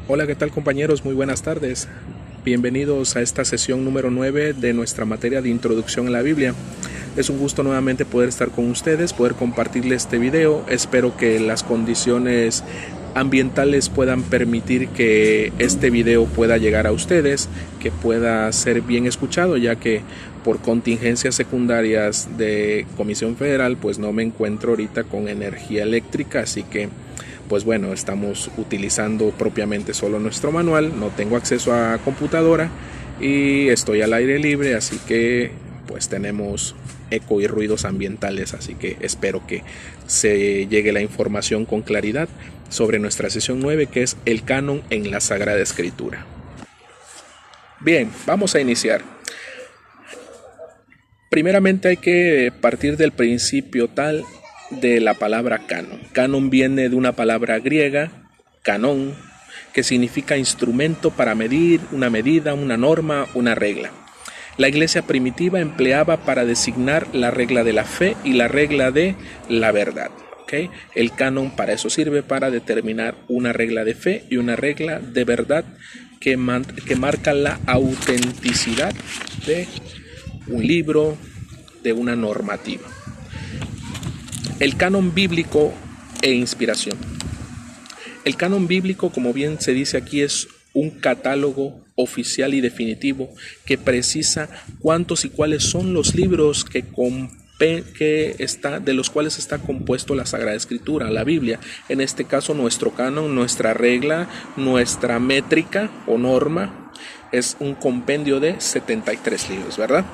Hola, ¿qué tal compañeros? Muy buenas tardes. Bienvenidos a esta sesión número 9 de nuestra materia de Introducción a la Biblia. Es un gusto nuevamente poder estar con ustedes, poder compartirles este video. Espero que las condiciones ambientales puedan permitir que este video pueda llegar a ustedes, que pueda ser bien escuchado, ya que por contingencias secundarias de Comisión Federal pues no me encuentro ahorita con energía eléctrica, así que pues bueno, estamos utilizando propiamente solo nuestro manual, no tengo acceso a computadora y estoy al aire libre, así que pues tenemos eco y ruidos ambientales, así que espero que se llegue la información con claridad sobre nuestra sesión 9, que es el canon en la Sagrada Escritura. Bien, vamos a iniciar. Primeramente hay que partir del principio tal de la palabra canon. Canon viene de una palabra griega, canon, que significa instrumento para medir, una medida, una norma, una regla. La iglesia primitiva empleaba para designar la regla de la fe y la regla de la verdad. ¿Okay? El canon para eso sirve, para determinar una regla de fe y una regla de verdad que marca la autenticidad de un libro, de una normativa. El canon bíblico e inspiración. El canon bíblico, como bien se dice aquí, es un catálogo oficial y definitivo que precisa cuántos y cuáles son los libros de los cuales está compuesto la Sagrada Escritura, la Biblia. En este caso, nuestro canon, nuestra regla, nuestra métrica o norma es un compendio de 73 libros, ¿verdad?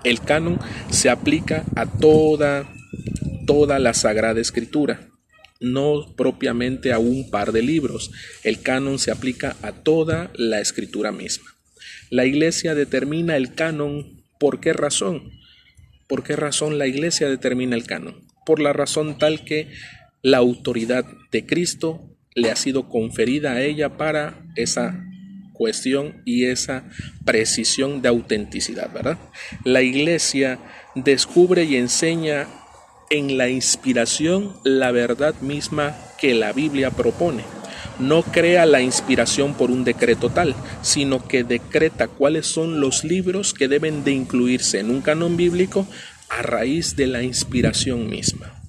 El canon se aplica a toda la Sagrada Escritura, no propiamente a un par de libros. El canon se aplica a toda la Escritura misma. La Iglesia determina el canon. ¿Por qué razón? ¿Por qué razón la Iglesia determina el canon? Por la razón tal que la autoridad de Cristo le ha sido conferida a ella para esa cuestión y esa precisión de autenticidad, ¿verdad? La Iglesia descubre y enseña en la inspiración la verdad misma que la Biblia propone. No crea la inspiración por un decreto tal, sino que decreta cuáles son los libros que deben de incluirse en un canon bíblico a raíz de la inspiración misma.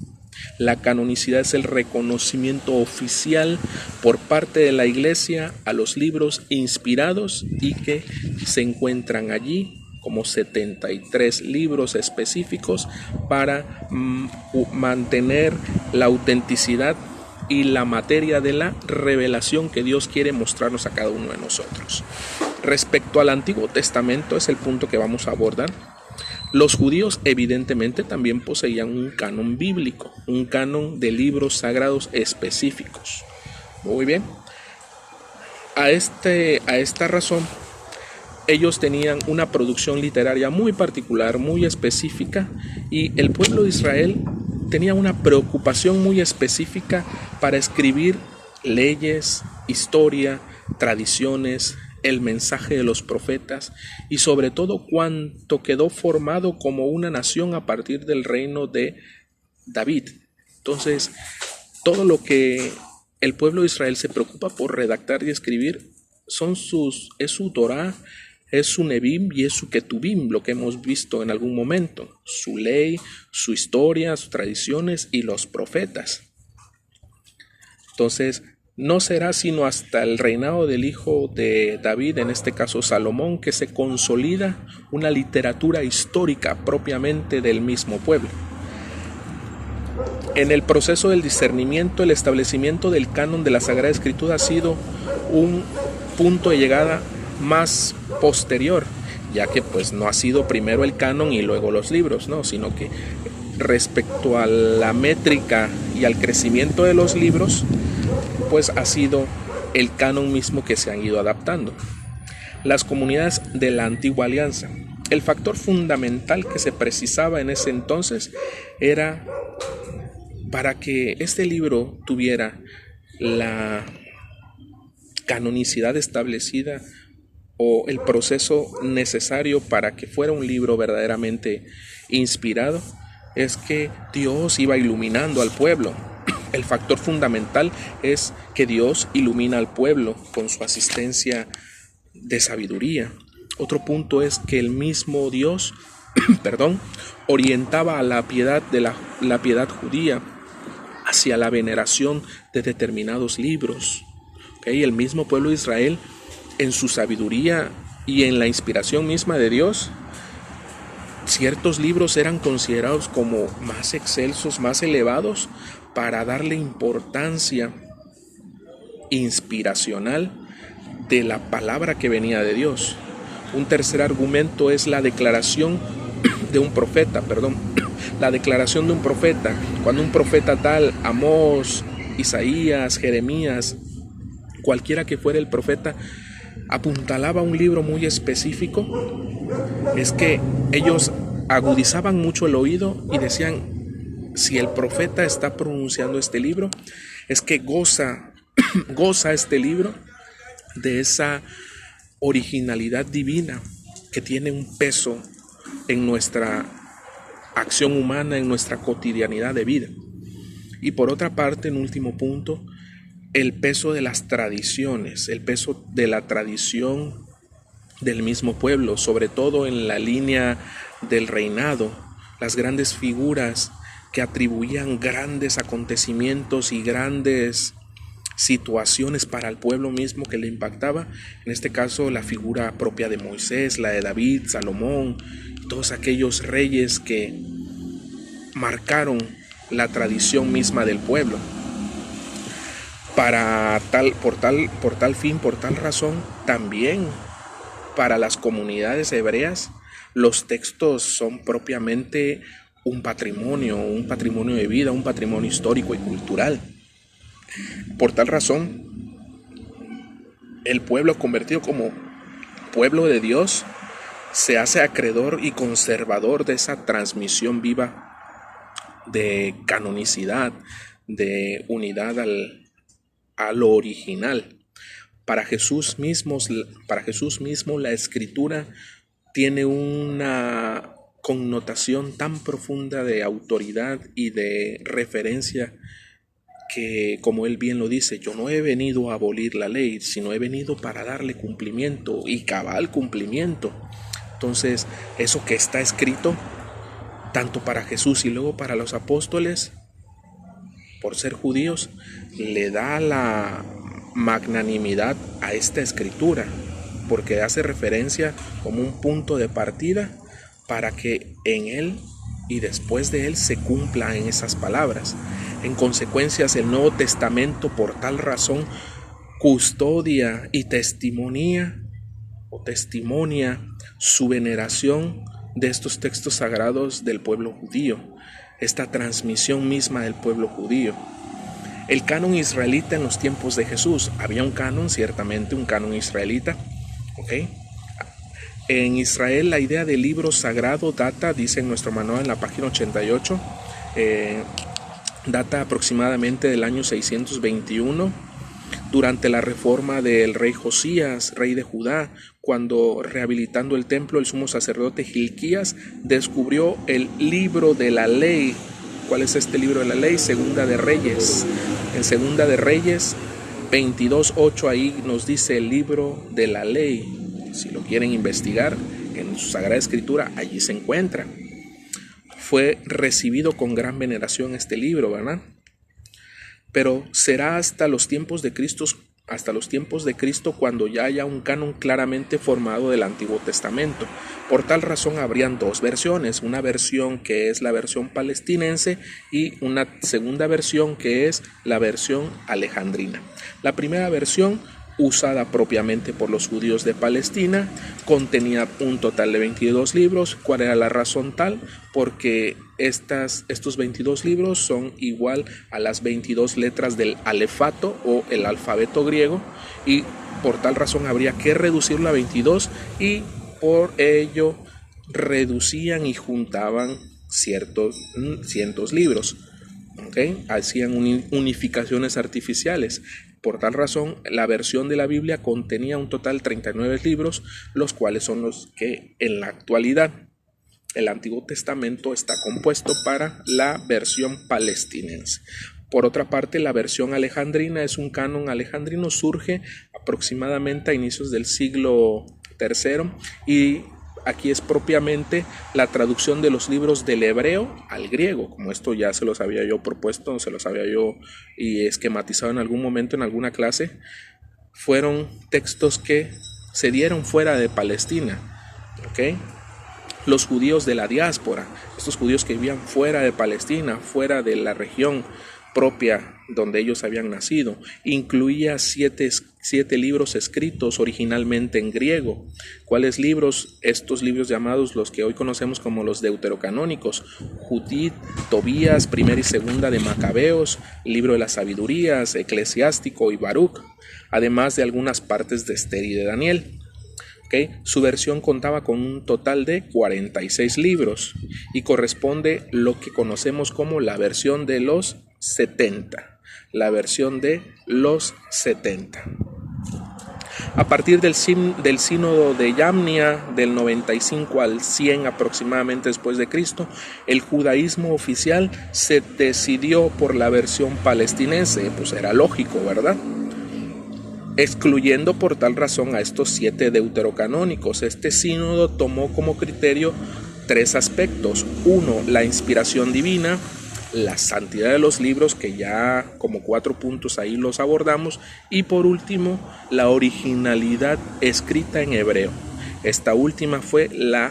La canonicidad es el reconocimiento oficial por parte de la Iglesia a los libros inspirados y que se encuentran allí como 73 libros específicos para mantener la autenticidad y la materia de la revelación que Dios quiere mostrarnos a cada uno de nosotros. Respecto al Antiguo Testamento, es el punto que vamos a abordar. Los judíos evidentemente también poseían un canon bíblico, un canon de libros sagrados específicos. Muy bien. A esta razón, ellos tenían una producción literaria muy particular, muy específica, y el pueblo de Israel tenía una preocupación muy específica para escribir leyes, historia, tradiciones, el mensaje de los profetas y sobre todo cuanto quedó formado como una nación a partir del reino de David. Entonces, todo lo que el pueblo de Israel se preocupa por redactar y escribir es su Torá, es su Nebim y es su Ketubim, lo que hemos visto en algún momento, su ley, su historia, sus tradiciones y los profetas. Entonces, no será sino hasta el reinado del hijo de David, en este caso Salomón, que se consolida una literatura histórica propiamente del mismo pueblo. En el proceso del discernimiento, el establecimiento del canon de la Sagrada Escritura ha sido un punto de llegada más posterior, ya que pues no ha sido primero el canon y luego los libros, no, sino que respecto a la métrica y al crecimiento de los libros, pues ha sido el canon mismo que se han ido adaptando. Las comunidades de la antigua alianza. El factor fundamental que se precisaba en ese entonces era para que este libro tuviera la canonicidad establecida o el proceso necesario para que fuera un libro verdaderamente inspirado, es que Dios iba iluminando al pueblo. El factor fundamental es que Dios ilumina al pueblo con su asistencia de sabiduría. Otro punto es que el mismo Dios, orientaba a la piedad la piedad judía hacia la veneración de determinados libros. ¿Okay? El mismo pueblo de Israel, en su sabiduría y en la inspiración misma de Dios, ciertos libros eran considerados como más excelsos, más elevados, para darle importancia inspiracional de la palabra que venía de Dios. Un tercer argumento es la declaración de un profeta, la declaración de un profeta. Cuando un profeta tal, Amós, Isaías, Jeremías, cualquiera que fuera el profeta, apuntalaba un libro muy específico, es que ellos agudizaban mucho el oído y decían, si el profeta está pronunciando este libro, es que goza este libro de esa originalidad divina que tiene un peso en nuestra acción humana, en nuestra cotidianidad de vida. Y por otra parte, en último punto, el peso de las tradiciones, el peso de la tradición del mismo pueblo, sobre todo en la línea del reinado, las grandes figuras que atribuían grandes acontecimientos y grandes situaciones para el pueblo mismo que le impactaba. En este caso, la figura propia de Moisés, la de David, Salomón, todos aquellos reyes que marcaron la tradición misma del pueblo. Por tal razón, también para las comunidades hebreas, los textos son propiamente un patrimonio de vida, un patrimonio histórico y cultural. Por tal razón, el pueblo convertido como pueblo de Dios se hace acreedor y conservador de esa transmisión viva de canonicidad, de unidad a lo original. Para Jesús mismo la escritura tiene una connotación tan profunda de autoridad y de referencia que, como él bien lo dice, yo no he venido a abolir la ley, sino he venido para darle cumplimiento y cabal cumplimiento. Entonces, eso que está escrito, tanto para Jesús y luego para los apóstoles, por ser judíos, le da la magnanimidad a esta escritura, porque hace referencia como un punto de partida para que en él y después de él se cumpla en esas palabras. En consecuencia, el Nuevo Testamento por tal razón custodia y testimonia su veneración de estos textos sagrados del pueblo judío, esta transmisión misma del pueblo judío. El canon israelita en los tiempos de Jesús, había un canon, ciertamente un canon israelita, ¿ok? En Israel la idea del libro sagrado data, dice en nuestro manual en la página 88, data aproximadamente del año 621, durante la reforma del rey Josías, rey de Judá, cuando rehabilitando el templo el sumo sacerdote Hilquías descubrió el libro de la ley. ¿Cuál es este libro de la ley? Segunda de Reyes. En Segunda de Reyes 22:8 ahí nos dice el libro de la ley. Si lo quieren investigar en su Sagrada Escritura, allí se encuentra. Fue recibido con gran veneración este libro, ¿verdad? Pero será hasta los tiempos de Cristo cuando ya haya un canon claramente formado del Antiguo Testamento. Por tal razón habrían dos versiones, una versión que es la versión palestinense y una segunda versión que es la versión alejandrina. La primera versión, usada propiamente por los judíos de Palestina, contenía un total de 22 libros. ¿Cuál era la razón tal? Porque estos 22 libros son igual a las 22 letras del alefato o el alfabeto griego, y por tal razón habría que reducirlo a 22, y por ello reducían y juntaban cientos libros. ¿Okay? Hacían unificaciones artificiales. Por tal razón, la versión de la Biblia contenía un total de 39 libros, los cuales son los que en la actualidad el Antiguo Testamento está compuesto para la versión palestinense. Por otra parte, la versión alejandrina es un canon alejandrino, surge aproximadamente a inicios del siglo III y aquí es propiamente la traducción de los libros del hebreo al griego, como esto ya se los había yo propuesto, se los había yo y esquematizado en algún momento en alguna clase. Fueron textos que se dieron fuera de Palestina, ¿ok? Los judíos de la diáspora, estos judíos que vivían fuera de Palestina, fuera de la región propia donde ellos habían nacido, incluía siete libros escritos originalmente en griego. ¿Cuáles libros? Estos libros llamados los que hoy conocemos como los deuterocanónicos: Judith, Tobías, Primera y Segunda de Macabeos, Libro de las Sabidurías, Eclesiástico y Baruch, además de algunas partes de Esther y de Daniel. Okay. Su versión contaba con un total de 46 libros y corresponde lo que conocemos como la versión de los 70. La versión de los 70. A partir del sínodo de Yamnia del 95 al 100 aproximadamente después de Cristo, el judaísmo oficial se decidió por la versión palestinense, pues era lógico, ¿verdad? Excluyendo por tal razón a estos 7 deuterocanónicos. Este sínodo tomó como criterio 3 aspectos: 1, la inspiración divina; la santidad de los libros, que ya como 4 puntos ahí los abordamos; y por último, la originalidad escrita en hebreo. Esta última fue la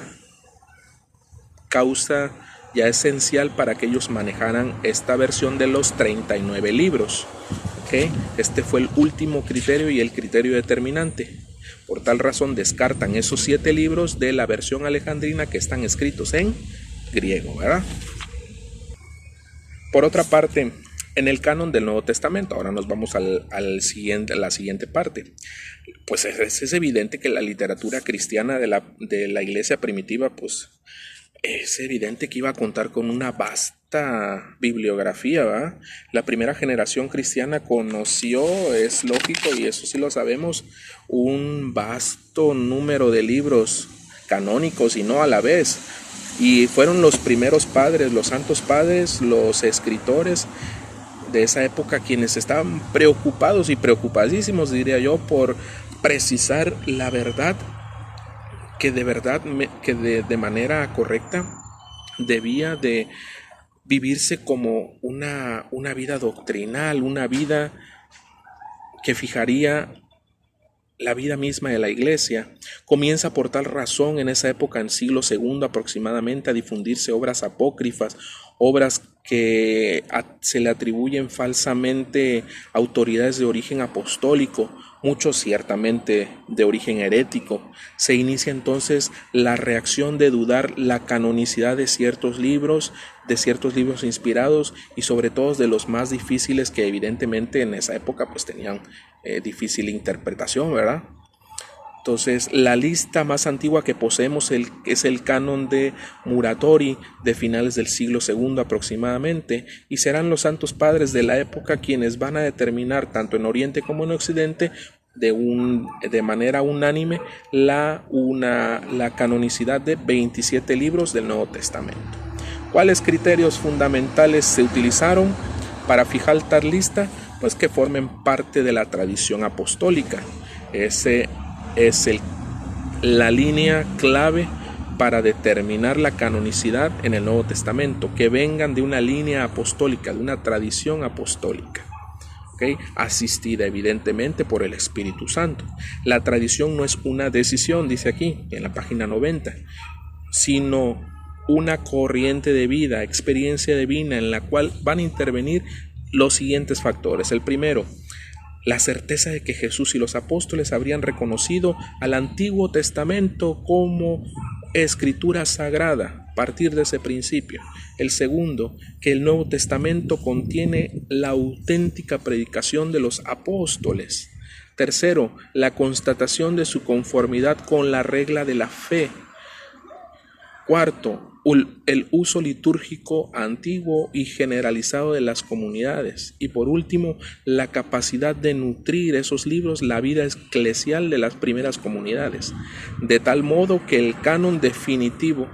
causa ya esencial para que ellos manejaran esta versión de los 39 libros. ¿Okay? Este fue el último criterio y el criterio determinante. Por tal razón descartan esos 7 libros de la versión alejandrina que están escritos en griego, ¿verdad? Por otra parte, en el canon del Nuevo Testamento, ahora nos vamos a la siguiente parte, pues es evidente que la literatura cristiana de la iglesia primitiva, pues es evidente que iba a contar con una vasta bibliografía, ¿va? La primera generación cristiana conoció, es lógico y eso sí lo sabemos, un vasto número de libros canónicos y no a la vez. Y fueron los primeros padres, los santos padres, los escritores de esa época quienes estaban preocupados y preocupadísimos, diría yo, por precisar la verdad que de verdad, que de manera correcta debía de vivirse como una vida doctrinal, una vida que fijaría la vida misma de la iglesia. Comienza por tal razón en esa época, en siglo II aproximadamente, a difundirse obras apócrifas, obras que se le atribuyen falsamente autoridades de origen apostólico, muchos ciertamente de origen herético. Se inicia entonces la reacción de dudar la canonicidad de ciertos libros inspirados y sobre todo de los más difíciles, que evidentemente en esa época pues tenían difícil interpretación, ¿verdad? Entonces, la lista más antigua que poseemos es el canon de Muratori de finales del siglo II aproximadamente, y serán los santos padres de la época quienes van a determinar tanto en Oriente como en Occidente de manera unánime la canonicidad de 27 libros del Nuevo Testamento. ¿Cuáles criterios fundamentales se utilizaron para fijar tal lista? Pues que formen parte de la tradición apostólica. Ese es la línea clave para determinar la canonicidad en el Nuevo Testamento, que vengan de una línea apostólica, de una tradición apostólica, ¿okay? Asistida evidentemente por el Espíritu Santo. La tradición no es una decisión, dice aquí en la página 90, sino una corriente de vida, experiencia divina en la cual van a intervenir los siguientes factores. El primero, la certeza de que Jesús y los apóstoles habrían reconocido al Antiguo Testamento como escritura sagrada, a partir de ese principio. El segundo, que el Nuevo Testamento contiene la auténtica predicación de los apóstoles. Tercero, la constatación de su conformidad con la regla de la fe. Cuarto, el uso litúrgico antiguo y generalizado de las comunidades. Y por último, la capacidad de nutrir esos libros la vida eclesial de las primeras comunidades, de tal modo que el canon definitivo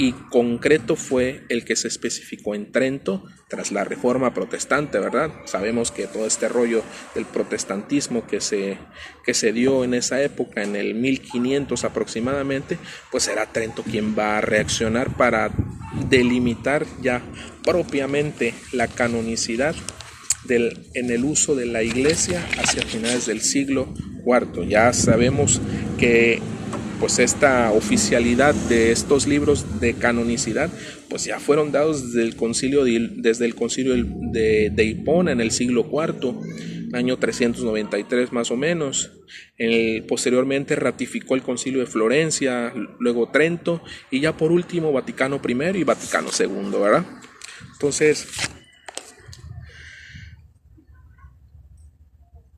y concreto fue el que se especificó en Trento tras la Reforma Protestante, ¿verdad? Sabemos que todo este rollo del protestantismo que se dio en esa época, en el 1500 aproximadamente, pues era Trento quien va a reaccionar para delimitar ya propiamente la canonicidad en el uso de la iglesia hacia finales del siglo IV. Ya sabemos que pues esta oficialidad de estos libros de canonicidad pues ya fueron dados desde el concilio de Hipona en el siglo IV, año 393 más o menos. Posteriormente ratificó el concilio de Florencia, luego Trento y ya por último Vaticano I y Vaticano II, ¿verdad? Entonces,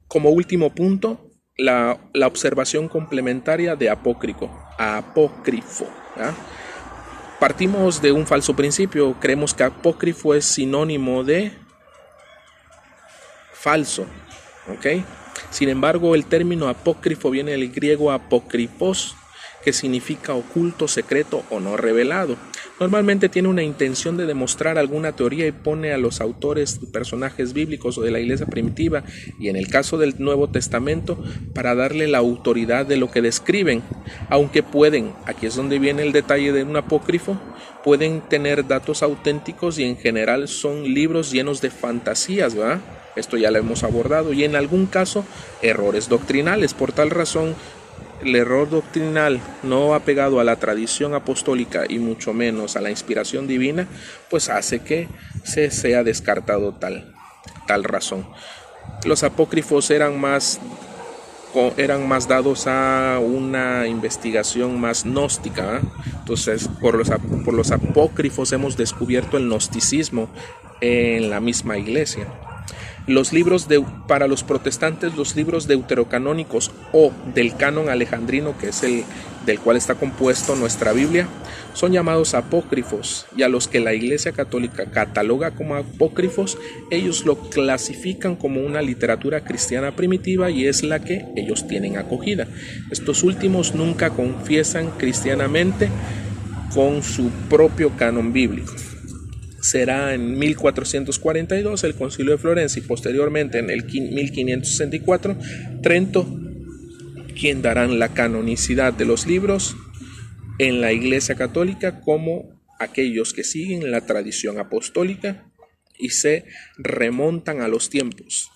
como último punto, la observación complementaria de apócrifo. ¿Ya? Partimos de un falso principio, creemos que apócrifo es sinónimo de falso, ¿ok? Sin embargo, el término apócrifo viene del griego apókrifos, que significa oculto, secreto o no revelado. Normalmente tiene una intención de demostrar alguna teoría y pone a los autores, personajes bíblicos o de la iglesia primitiva, y en el caso del Nuevo Testamento, para darle la autoridad de lo que describen, aunque pueden, aquí es donde viene el detalle de un apócrifo, pueden tener datos auténticos y en general son libros llenos de fantasías, ¿verdad? Esto ya lo hemos abordado, y en algún caso errores doctrinales. Por tal razón, el error doctrinal no apegado a la tradición apostólica y mucho menos a la inspiración divina, pues hace que se sea descartado tal razón. Los apócrifos eran más dados a una investigación más gnóstica, ¿eh? Entonces por los apócrifos hemos descubierto el gnosticismo en la misma iglesia. Para los protestantes, los libros deuterocanónicos o del canon alejandrino, que es el del cual está compuesto nuestra Biblia, son llamados apócrifos, y a los que la Iglesia Católica cataloga como apócrifos, ellos lo clasifican como una literatura cristiana primitiva y es la que ellos tienen acogida. Estos últimos nunca confiesan cristianamente con su propio canon bíblico. Será en 1442 el Concilio de Florencia y posteriormente en el 1564 Trento quien darán la canonicidad de los libros en la Iglesia Católica como aquellos que siguen la tradición apostólica y se remontan a los tiempos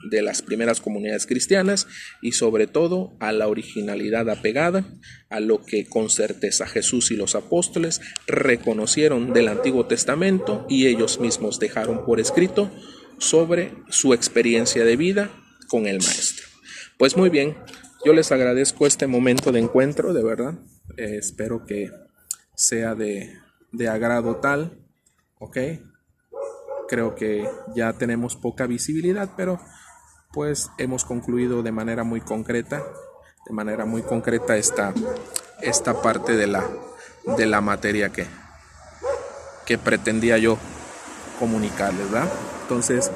de las primeras comunidades cristianas y sobre todo a la originalidad apegada a lo que con certeza Jesús y los apóstoles reconocieron del Antiguo Testamento y ellos mismos dejaron por escrito sobre su experiencia de vida con el Maestro. Pues muy bien, yo les agradezco este momento de encuentro, de verdad. Espero que sea de agrado tal, ¿ok? Creo que ya tenemos poca visibilidad, pero pues hemos concluido de manera muy concreta esta parte de la materia que pretendía yo comunicarles, ¿verdad? Entonces,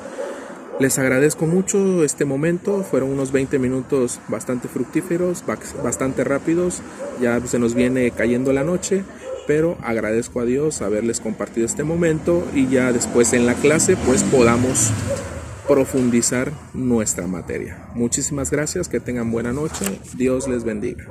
les agradezco mucho este momento. Fueron unos 20 minutos bastante fructíferos, bastante rápidos. Ya se nos viene cayendo la noche, pero agradezco a Dios haberles compartido este momento y ya después en la clase pues podamos profundizar nuestra materia. Muchísimas gracias, que tengan buena noche. Dios les bendiga.